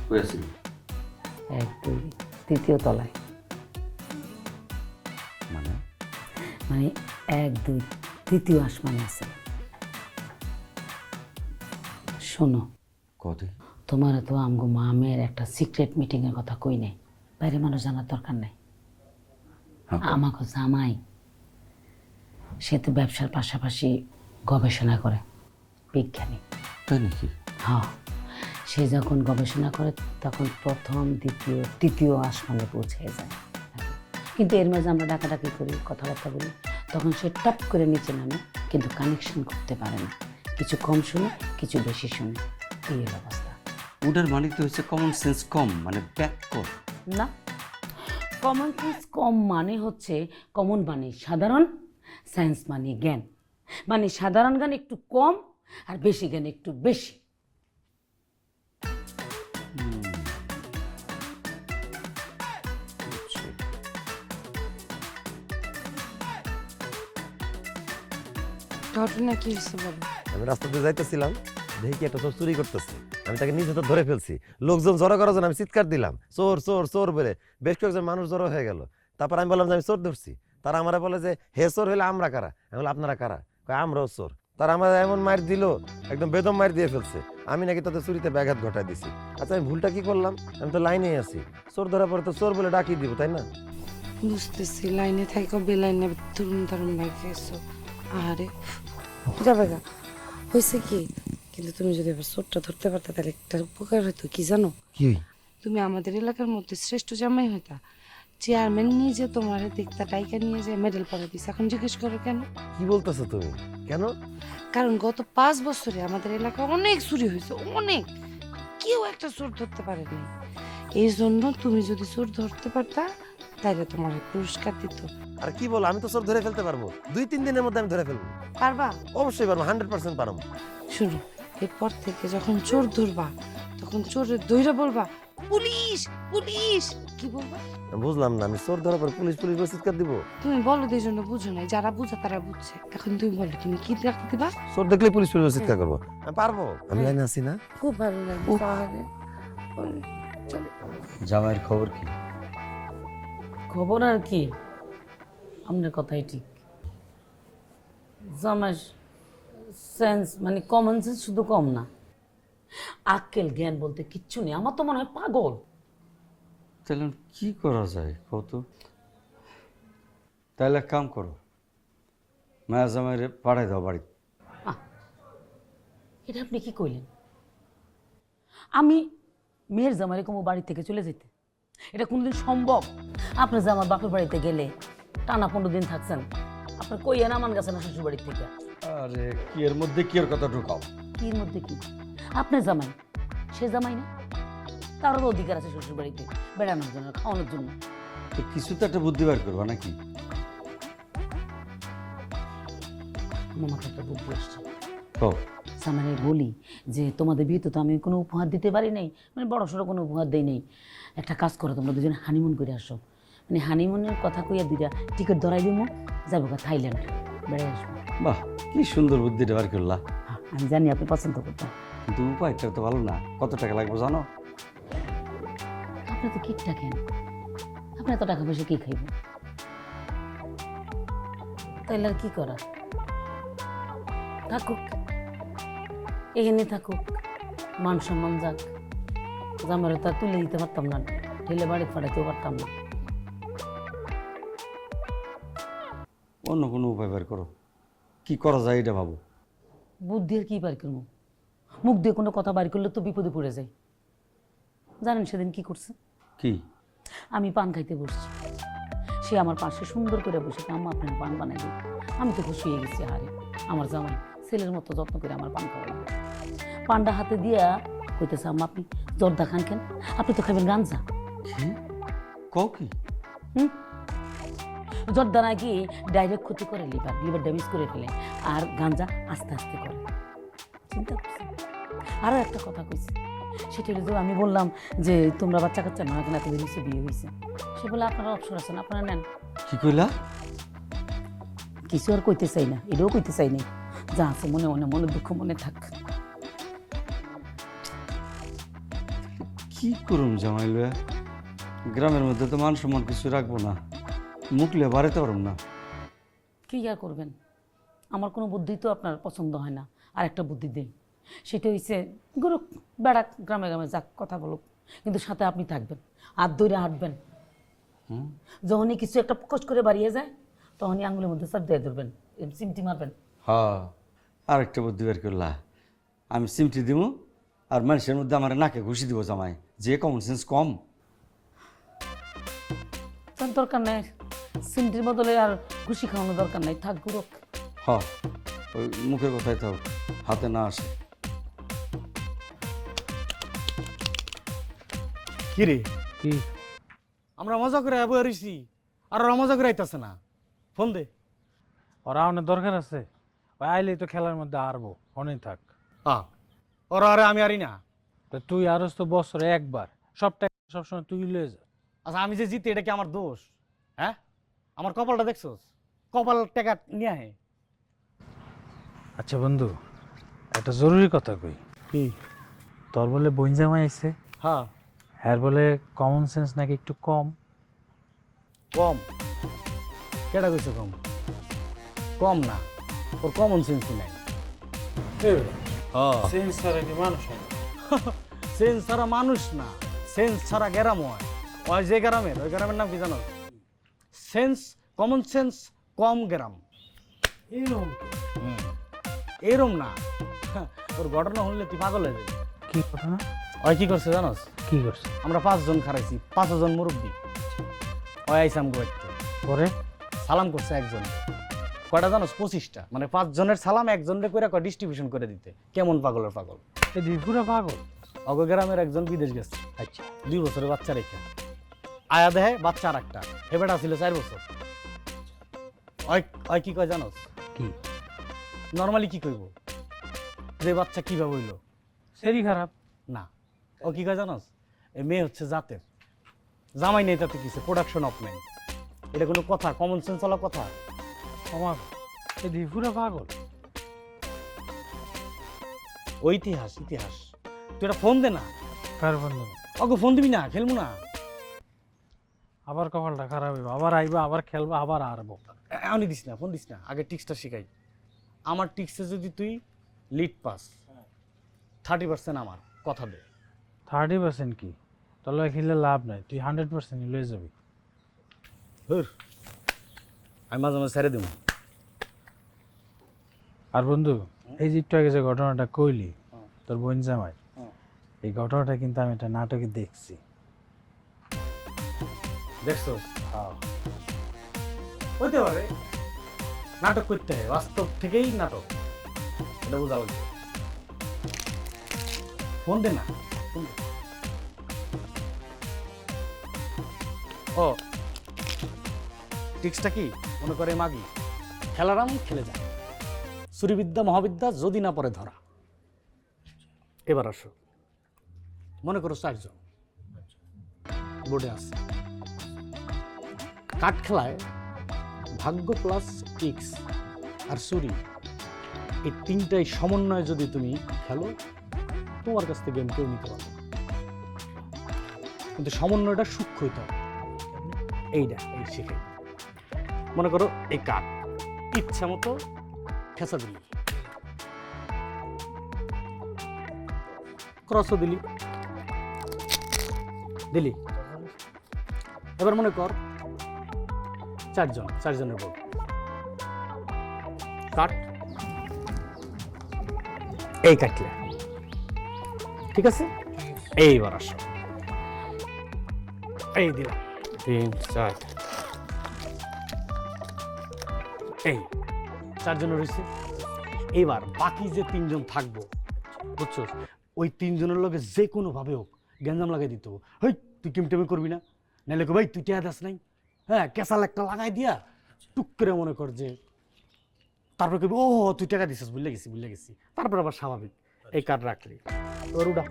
কই আছে এক দুই তৃতীয় তলায় মানে মানে এক দুই তৃতীয় আসমানে আছে শোনো কত তোমার তো আমগো মামের একটা সিক্রেট মিটিংয়ের কথা কই নাই বাইরে মানুষ জানার দরকার নাই আমাকে জামাই সে তো ব্যবসার পাশাপাশি গবেষণা করে বিজ্ঞানী তাই নাকি হ্যাঁ সে যখন গবেষণা করে তখন প্রথম দ্বিতীয় তৃতীয় আসমানে পৌঁছে যায় কিন্তু এর মাঝে আমরা ডাকাডাকি করি কথাবার্তা বলি তখন সে টপ করে নিচে নামে কিন্তু কানেকশন করতে পারে না কিছু কম শুনে কিছু বেশি শুনে এই হলো অবস্থা ওটার মানে তো হচ্ছে কমন সেন্স কম মানে ব্যাককল না কমন সেন্স কম মানে হচ্ছে কমন মানে সাধারণ সায়েন্স মানে জ্ঞান মানে সাধারণ জ্ঞান একটু কম আর বেশি জ্ঞান একটু বেশি ঘটনা কি হয়েছে বলো আমি রাস্তাতে যাইতেছিলাম দেখি কি একটা চোর চুরি করতেছে আমি তাকে নিজে তো ধরে ফেলছি লোকজন জড়ো করার জন্য আমি চিৎকার দিলাম চোর চোর চোর বলে বেশ কয়েকজন মানুষ জড়ো হয়ে গেল তারপর আমি বললাম যে আমি চোর ধরছি তারা আমার বলে যে হে চোর হলে আমরা কারা আমি বললাম আপনারা কারা কয় আমরাও চোর তারা আমার এমন মার দিল একদম বেদম মার দিয়ে ফেলছে আমি নাকি তাদের চুরিতে ব্যাঘাত ঘটাই দিছি আচ্ছা আমি ভুলটা কি করলাম আমি তো লাইনেই আছি চোর ধরার পরে তো চোর বলে ডাকিয়ে দিব তাই না বুঝতেছি লাইনে থাইকো বেলাইনে তরুণ তরুণ ভাই গেছো আরে যাবে গা হয়েছে কি কিন্তু তুমি যদি এবার চোরটা ধরতে পারতে তাহলে একটা উপকার হতো কি জানো কি তুমি আমাদের এলাকার মধ্যে শ্রেষ্ঠ জামাই হইতা চেয়ারম্যান নিজে তোমার দেখতা টাইকা নিয়ে যায় মেডেল পরে দিছে এখন জিজ্ঞেস করো কেন কি বলতেছো তুমি কেন কারণ গত 5 বছরে আমাদের এলাকায় অনেক চুরি হয়েছে অনেক কেউ একটা চোর ধরতে পারেনি এই জন্য তুমি যদি চোর ধরতে পারতা তাহলে তোমার পুরস্কার দিত আর কি বলো আমি তো চোর ধরে ফেলতে পারবো 2-3 দিনের মধ্যে আমি ধরে ফেলবো পারবা অবশ্যই পারবো 100% পারবো শুনো এরপর থেকে যখন চোর ধরবা তখন চোরের দইরা বলবা পুলিশ পুলিশ কি বলবো? বুঝলাম না, আমি চোর ধরার পর পুলিশ পুলিশ বলে চিৎকার দিব? তুমি বলো দুই জন্য বুঝো নাই, যারা বুঝে তারা বুঝছে। এখন তুমি বলো তুমি কি ডাকতে দিবা? চোর দেখলে পুলিশ পুলিশ বলে চিৎকার করবো? আমি পারবো, আমি লাইনে আছি না। খুব ভালো লাগে পাহাড়ে। চলো। জামাইয়ের খবর কি? খবর আর কি, আপনার কথাই ঠিক। জামাই সেন্স মানে কমন সেন্স শুধু কম না, আক্কেল জ্ঞান বলতে কিচ্ছু নেই। আমার তো মনে হয় পাগল। তাহলে কি করা যায় কত? তাহলে এক কাম করো, মায়া জামাইরে পাঠাই দাও বাড়ি। এটা আপনি কি কইলেন? আমি মেয়ের জামাইরে কোনো বাড়ি থেকে চলে যেতে, এটা কোনোদিন সম্ভব? আপনি যে আমার বাপের বাড়িতে গেলে টানা 15 দিন থাকছেন, আপনার কইয়েন আমার কাছে না শ্বশুর বাড়ির থেকে? আরে কি এর মধ্যে কি এর কথা ঢুকাও? কি এর মধ্যে কি? আপনার জামাই সে জামাই না? তারও অধিকার আছে শ্বশুর বাড়িতে বেড়ানোর জন্য, খাওয়ানোর জন্য। তো কিছু তো একটা বুদ্ধি বার করবা নাকি? আমার মাথায় একটা বুদ্ধি আসছে। ও সামারে বলি যে তোমাদের বিয়েতে তো আমি কোনো উপহার দিতে পারি নাই, মানে বড় সড়ো কোনো উপহার দেই নাই। একটা কাজ করো, তোমরা দুজন হানিমুন করে আসো। মানে হানিমুনের কথা কইয়া দুইটা টিকিট ধরাই দিব, যাবো থাইল্যান্ড বেড়ে আসবো। বাহ, কি সুন্দর বুদ্ধিটা বার করলা। হ্যাঁ, আমি জানি আপনি পছন্দ করতেন। কিন্তু উপায়টা তো ভালো না। কত টাকা লাগবে জানো? আপনি তো কিটটা কেন? আপনি এত টাকা পয়সা কি খাইবেন? তাইলে আর কি করা, থাকুক এখানে থাকুক, মান সম্মান যাক। জামাইরে তো আর তুলে দিতে পারতাম না, ঠেলে বাড়ি ফাটাইতেও পারতাম না। অন্য কোনো উপায় বের করো, কি করা যায় এটা ভাবো। বুদ্ধি আর কি বার করবো? মুখ দিয়ে কোনো কথা বার করলে তো বিপদে পড়ে যায়। জানেন সেদিন কি করছে? কি? আমি পান খাইতে বসছি, সে আমার পাশে সুন্দর করে বসে আম্মা আপনার পান বানাই দিই। আমি তো খুশি হয়ে গেছি, হারে আমার জামাই ছেলের মতো যত্ন করে আমার পান খাওয়াই। পানটা হাতে দিয়া কইতেছে, আম্মা আপনি জর্দা খান কেন? আপনি তো খাবেন গাঞ্জা। কি কও কি? জর্দা নাকি ডাইরেক্ট ক্ষতি করে, লিভার লিভার ড্যামেজ করে ফেলে, আর গাঞ্জা আস্তে আস্তে করে। চিন্তা করছি। আরও একটা কথা কইছে, সেটা হলো যে আমি বললাম যে তোমরা বাচ্চা কাচ্চা না কেন, এতদিন হচ্ছে বিয়ে হয়েছে। সে বলে আপনারা অবসর আছেন, আপনারা নেন। কি কইলা? কিছু আর কইতে চাই না, এটাও কইতে চাই নাই, যা আছে মনে মনে, মনে দুঃখ মনে থাক। কি করুম জামাই লয়া? গ্রামের মধ্যে তো মান সম্মান কিছু রাখবো না, মুখ লিয়ে বাড়াইতে পারব না। কি আর করবেন? আমার কোনো বুদ্ধি তো আপনার পছন্দ হয় না। আর একটা বুদ্ধি দিই, সেটা হচ্ছে গরুক বেড়াক, গ্রামে গ্রামে যাক, কথা বলুক, কিন্তু সাথে আপনি থাকবেন, হাত ধরে হাঁটবেন। যখনই কিছু একটা কষ্ট করে বাড়িয়ে যায়, তখনই আঙুলের মধ্যে চাপ দিয়ে ধরবেন, চিমটি মারবেন। হ্যাঁ, আর একটা বুদ্ধি বের করলা। আমি সিমটি দিব, আর মানুষের মধ্যে আমার নাকে ঘুষি দিব জামাই, যে কমন সেন্স কম। তার দরকার নেই, চিমটির বদলে আর খুশি খাওয়ানোর দরকার নেই, থাক গুরুক। হ্যাঁ, ওই মুখের কথাই থাক, হাতে না আসে। কি রে, কি আমরা মজা করে বয়ে রইছি, আর ওরা মজা করে আইতাছে না। ফোন দে। ওরা অনেক দরকার আছে, ওই আইলেই তো খেলার মধ্যে আরবো অনেক থাক। ওরা আরে আমি আরি না। তো তুই আরস তো বছরে একবার, সব টাকা সবসময় তুই লয়ে যা। আচ্ছা আমি যে জিতে, এটা কি আমার দোষ? হ্যাঁ, আমার কপালটা দেখছোস? কপাল টাকা নিয়ে আহে। আচ্ছা বন্ধু, একটা জরুরি কথা কই। কি? তোর বলে বোন জামাই আইছে, হ্যাঁ। হ্যার বলে কমন সেন্স নাকি একটু কম। কম? কেটা কইছে কম? কম না, ওর কমন সেন্সই নাই। সেন্স ছাড়া কি মানুষ হয়? সেন্স ছাড়া মানুষ না, সেন্স ছাড়া গ্রাম হয়। ওই যে গ্রামের, ওই গ্রামের নাম কি জানো? সেন্স, কমন সেন্স কম গ্রাম। এরম না, ওর ঘটনা শুনলে তুই পাগল হয়ে যাবি। কি ঘটনা? ওই কি করছে জানোস? কি করছে? আমরা 5 জন খারাইছি, 5 জন মুরব্বী। ওই আইসাম গোয়াইতে পরে সালাম করছে একজন। কয়টা জানোস? 25টা। মানে 5 জনের সালাম একজনের করে ডিস্ট্রিবিউশন করে দিতে। কেমন পাগলের পাগল। এই পুরো পাগল। অগ গ্রামের একজন বিদেশ গেছে, আচ্ছা 2 বছরের বাচ্চা রেখে আয়া দেহে বাচ্চা আর একটা, হেবেটা ছিল 4 বছর। ওই কি কয় জানোস? কি নর্মালি কি কইব যে বাচ্চা কিভাবে হইলো? সেরি খারাপ। না, ও কি কয় জানোস? এই মেয়ে হচ্ছে জাতের, জামাই নেই তাতে কিছু, প্রোডাকশন অফ নেই। এটা কোনো কথা? কমন সেন্স হলো কথা? আমার এদিকে পুরো পাগল। ওই ইতিহাস ইতিহাস, তুই একটা ফোন দে না। কার বন্ধু? ওকে ফোন দিবি না, খেলবো না। আবার কপালটা খারাপ হইব, আবার আইবা, আবার খেলবা, আবার হারবো। এমনি দিস না, ফোন দিস না, আগে টিক্সটা শিখাই। আমার টিক্সে যদি তুই লিড পাস, 30% আমার, কথা দে। 30% কি তাহলে খেললে লাভ নাই, তুই 100% লয়ে যাবি। ধুর, আমি মাঝে মাঝে ছেড়ে দেবো। আর বন্ধু, এই যে একটু আগে যে ঘটনাটা কইলি তোর বোন জামাই, এই ঘটনাটা কিন্তু আমি একটা নাটকে দেখছি। দেখছো? হইতে পারে, নাটক করতে হয়, বাস্তব থেকেই নাটক, এটা বোঝা উচিত। ফোন দে না, ফোন দে। ও টিক্সটা কি মনে করে মাগি, খেলারাম খেলে যায়, সুরিবিদ্যা মহাবিদ্যা যদি না পরে ধরা। এবার আসো, মনে করো 4 জন বোর্ডে আছে। কাঠ খেলায় ভাগ্য প্লাস টিক্স আর সুরি, এই তিনটাই সমন্বয়ে যদি তুমি খেলো, তোমার কাছ থেকে গেম কেউ নিতে পারবে। কিন্তু সমন্বয়টা সূক্ষ্ম হইতে হবে। এই শিখে মনে করো, এই কাঠ ইচ্ছা মতো ঠেসা দিলি, ক্রসও দিলি, এবার মনে কর 4 জনের বোর্ড, কাট, এই কাটলে, ঠিক আছে? এইবার আসো, এই দিলাম 3 4, এই 4 জন রয়েছে। এইবার বাকি যে 3 জন থাকবো, বুঝছো, ওই 3 জনের লগে যে কোনো ভাবে হোক গ্যাঞ্জাম লাগাই দিতে হবে। হেই, তুই কেমটেমি করবি না, নাহলে ভাই তুই টেয়া দাস নাই, হ্যাঁ, ক্যাসাল একটা লাগাই দিয়া টুক করে মনে কর যে, তারপর কবি ও তুই টাকা দিছিস, বুঝলে গেছি, তারপর আবার স্বাভাবিক। এই কার্ড রাখলি, তোর উডা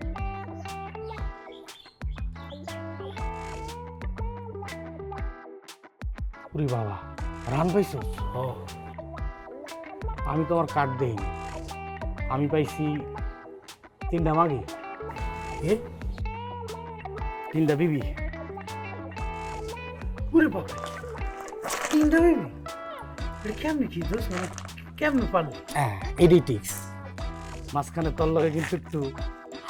উরি বাবা, রান পাইছো? আমি তো আমার কার্ড দেইনি, আমি পাইছি 3টা মাগি, 3টা বিবি। ওরে বাবা, 3টা বেবি! এটা কেমনে কি দোষ, মানে কেমনে পারলি? হ্যাঁ, এডিটিক্স মাঝখানে তোর লগে কিন্তু একটু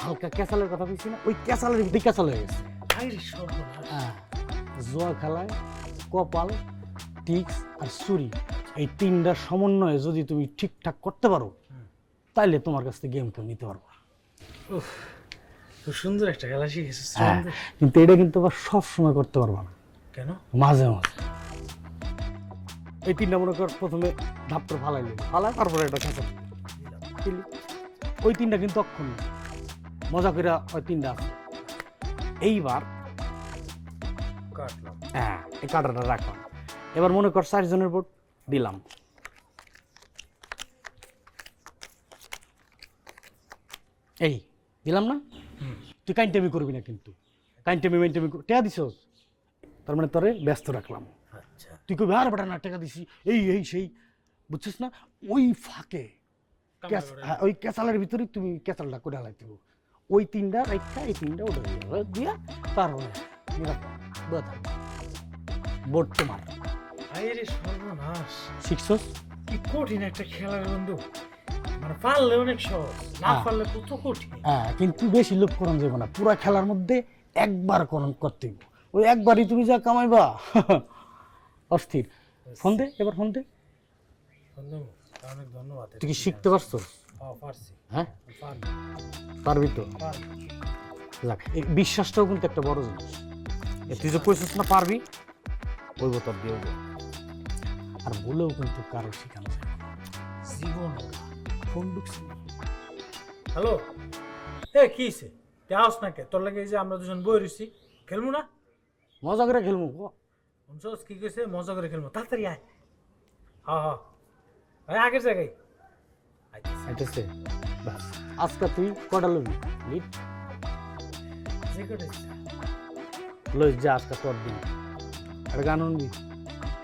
হালকা ক্যাসালের কথা বলছি না, ওই ক্যাসালের ভিতরে ক্যাসাল হয়ে গেছে। আইরে সর্বনাশ! হ্যাঁ, জুয়া খেলায় কপাল, টিক্স আর সুরি, এই 3টার সমন্বয়ে যদি তুমি ঠিকঠাক করতে পারো, তাইলে তোমার কাছ থেকে গেম কেউ নিতে পারবো। খুব সুন্দর একটা খেলা শিখেছিস। হ্যাঁ, কিন্তু এটা কিন্তু আবার সব সময় করতে পারবা না, কেন? মাঝে মাঝে। এই 3টা মনে কর, প্রথমে ধাপ্তর ফালাইলি, তারপরে একটা খেঁচা দিলি। ওই 3টা কিন্তু অক্ষণ মজা করে, ওই 3টা আছে। এইবার কাটলাম। হ্যাঁ, এই কাটাটা রাখলাম। এবার মনে কর 4 জনের বোর্ড দিলাম, এই দিলাম না, তুই কাইনটামি করবি না, কিন্তু কাইনটামি টেকা দিছস, তার মানে তোরে ব্যস্ত রাখলাম। আচ্ছা, তুই কবি আর বেটা না টাকা দিছি, এই সেই, বুঝছিস না? ওই ফাঁকে ওই ক্যাসালের ভিতরে তুমি ক্যাসালটা করে হালাই দিব, ওই 3টা রাখা, এই 3টা ওটা দিয়া, তারপরে বোর্ড তোমার। আইরে সর্বনাশ! শিখছস? কি কঠিন একটা খেলা রে বন্ধু, মানে পারলে অনেক সহজ, না পারলে কত কঠিন। হ্যাঁ, কিন্তু বেশি লোভ করন যাবে না, পুরা খেলার মধ্যে একবার করতে হইব, ওই একবারই তুমি যা কামাইবা অস্থির। ফোন দে, এবার ফোন দে। বন্ধু, অনেক ধন্যবাদ। তুই কি শিখতে পারছো? পারছি। হ্যাঁ, পারবো। পারবি তো? পারবো। যাক, এই বিশ্বাসটাও কিন্তু একটা বড় জিনিস। তুই যে কইছিস না পারবি, ওই বোতল দিয়ে আর বলেও কিন্তু কারো শেখানো যায় না। জীবন। ফোন ঢুকছে। হ্যালো, কি হইছে? তুই আস না কে? তোর লাগে এই যে আমরা দুজন বই রইছি, খেলবো না? মজা করে খেলবো। শুনছস কি কইছে? মজা করে খেলবো, তাড়াতাড়ি আয়। হ্যাঁ, আগের জায়গায় আইতেছে। বাস, আজকে তুই কটা লবি লিড? রেকর্ড হচ্ছে লইস যা আজকে তোর দিন আর গান শুনবি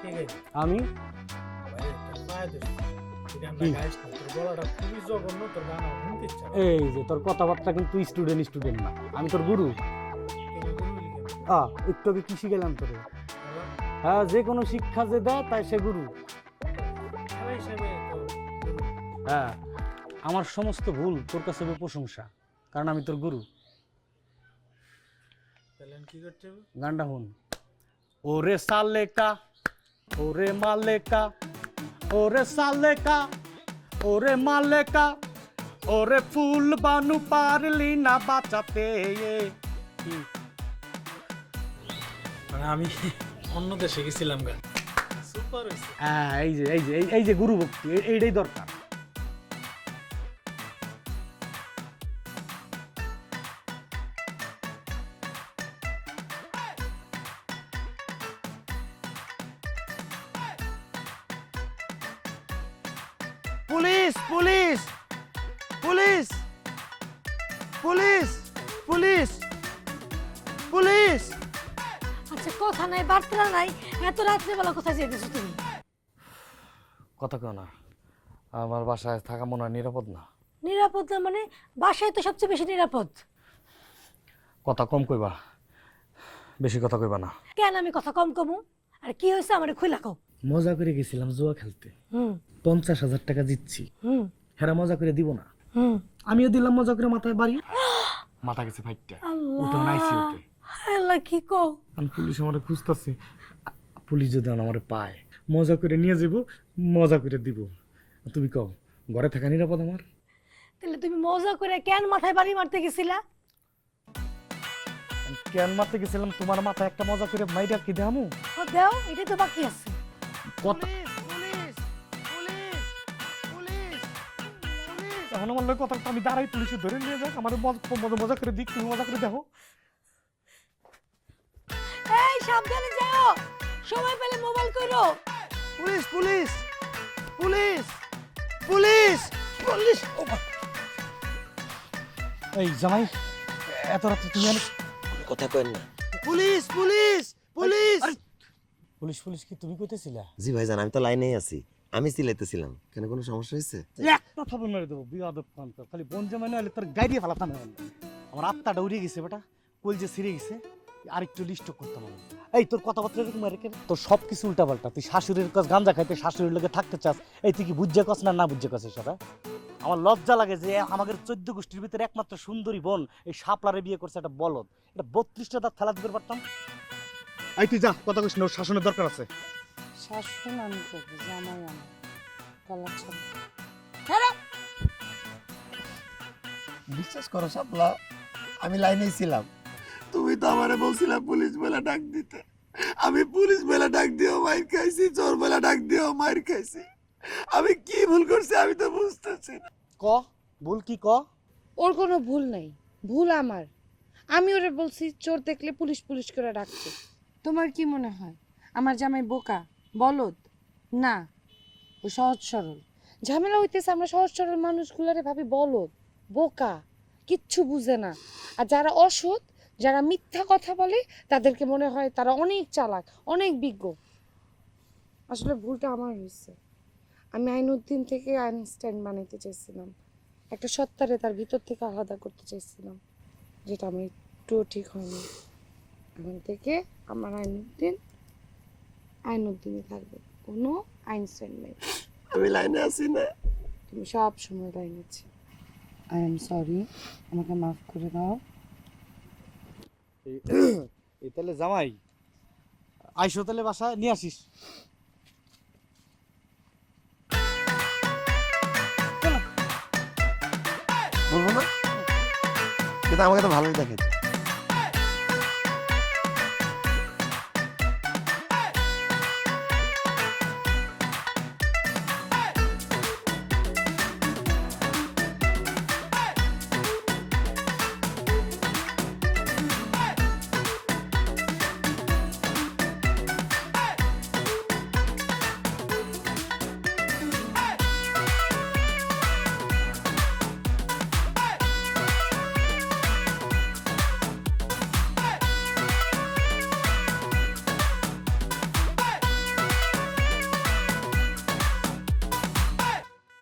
কে গাইবে আমি ভাই তোর পায়ে ধরছি তুই গানটা কি? গাইস না তোর গলাটা খুবই জঘন্য তোর গান আমার শুনতে ইচ্ছা করে। এই যে তোর কথাবার্তা কিন্তু স্টুডেন্ট না আমি তোর গুরু তুমি বললি কেন? একটু আগে কি শিখাইলাম তোরে খেলা হ্যাঁ যে কোনো শিক্ষা যে দেয় তাই সে গুরু খেলা হিসেবে তো হ্যাঁ আমার সমস্ত ভুল তোর কাছে হবে প্রশংসা কারণ আমি তোর গুরু তাহলে আমি কি করতে হবে? গানটা শুন ওরে সালেকা ওরে মালেকা ওরে সালেকা ওরে মালেকা ওরে ফুল বানু পারলি না বাঁচাতে কি? মানে আমি অন্য দেশে গেছিলাম গান সুপার হয়েছে। হ্যাঁ এই যে গুরু ভক্তি এইটাই দরকার police police police police police police আচ্ছা কথা নাই বার্তা নাই, এত রাত্রেবেলা কোথায় যেতেছো তুমি? কথা কেউ না আমার বাসায় থাকা মনে হয় নিরাপদ না নিরাপদ না মানে? বাসায় তো সবচেয়ে বেশি নিরাপদ। কথা কম কইবা বেশি কথা কইবা না কেন আমি কথা কম কমু? আর কি হয়েছে আমার খুইলা কও। মজা করে গেছিলাম জুয়া খেলতে হুম 50,000 টাকা জিতছি হুম হেরা মজা করে দিব না হুম আমিও দিলাম মজা করে মাথায় বাড়ি মাথা গেছে ফাইটটা উঠে নাইছি ওকে আল্লাহ কি কও? আমি পুলিশ আমার খুঁজতেছে পুলিশ যদি আমার পায় মজা করে নিয়ে যাব মজা করে দিব তুমি কও ঘরে থাকা নিরাপদ আমার তাহলে তুমি মজা করে কেন মাথায় বাড়ি মারতে গেছিলা? আমি কেন মারতে গেছিলাম তোমার মাথায় একটা মজা করে মাইরা কি দামু ও দাও, এটা তো বাকি আছে। কথা পুলিশ পুলিশ পুলিশ পুলিশ এখন আমার লোক কথা আমি দাঁড়াই পুলিশে ধরে নিয়ে যাক আমার মজা করে দিক তুমি মজা করে দেখো এই সাবধানে যাও, সময় পেলে মোবাইল করো। Police police police police police এই জামাই এত রাত্রে তুমি অনেক কথা কইন না police police police police police কি তুমি কইতেছিলা জি ভাইজান আমি তো লাইনেই আছি আমি চিল্লাইতেছিলাম কেন কোনো সমস্যা হয়েছে একটা থাপড় মেরে দেবো বিয়াদব কান্ত খালি বন জামাই না হলে তোর গাড়ি ফালাতাম আমার আত্মাটা উড়ে গেছে বেটা কোল যে ছিঁড়ে গেছে আরেকটু লিস্ট করতাম আমি এই তোর কথাবার্তা এরকম রেখে তোর সব কিছু উল্টাপাল্টা তুই শাশুড়ির কাছে গাঞ্জা খাইতে শাশুড়ির লোকে থাকতে চাস এই তুই কি বুঝে কস না না বুঝে কস এসব আমার লজ্জা লাগে যে আমাদের 14 গোষ্ঠীর ভিতরে একমাত্র সুন্দরী বোন এই শাপলারে বিয়ে করছে একটা বলদ এটা 32টা দাঁত খেলা দিতে পারতাম এই তুই যা কথা কইস না ওর শাসনের দরকার আছে শাশুন আমি করবো, জামাই আমার গলা ছাড়। বিশ্বাস করো সাপলা আমি লাইনেই ছিলাম তুমি তো আমারে বলছিলা পুলিশ বেলা ডাক দিতে আমি পুলিশ বেলা ডাক দিও মাইর খাইছি চোর বেলা ডাক দিও মাইর খাইছি আমি কি ভুল করছি আমি তো বুঝতেছি না ক ভুল কি ক ওর কোনো ভুল নাই, ভুল আমার। আমি ওরে বলছি চোর দেখলে পুলিশ পুলিশ করে ডাকতে। তোমার কি মনে হয় আমার জামাই বোকা বলদ? না, ও সহজ সরল। ঝামেলা হইতেছে আমরা সহজ সরল মানুষগুলারে ভাবি বলদ বোকা, কিচ্ছু বুঝে না। আর যারা অসৎ, যারা মিথ্যা কথা বলে তাদেরকে মনে হয় তারা অনেক চালাক, অনেক বিজ্ঞ। আসলে ভুলটা আমার হয়েছে। আমি আইনউদ্দিন থেকে আইনস্টাইন বানাইতে চাইছিলাম, একটা সত্তারে তার ভিতর থেকে আলাদা করতে চাইছিলাম, যেটা আমি একটুও ঠিক হয়নি। এখন থেকে আমার আইনউদ্দিনই থাকবে, কোনো আইনস্টাইন নেই। আমি লাইনে আছি না তুমি সব সময় লাইন আছি। আই এম সরি, আমাকে মাফ করে দাও। এই তাহলে জামাই আইসো তাহলে বাসায় নিয়ে আসিস বলবো না কিন্তু আমাকে তো ভালোই দেখে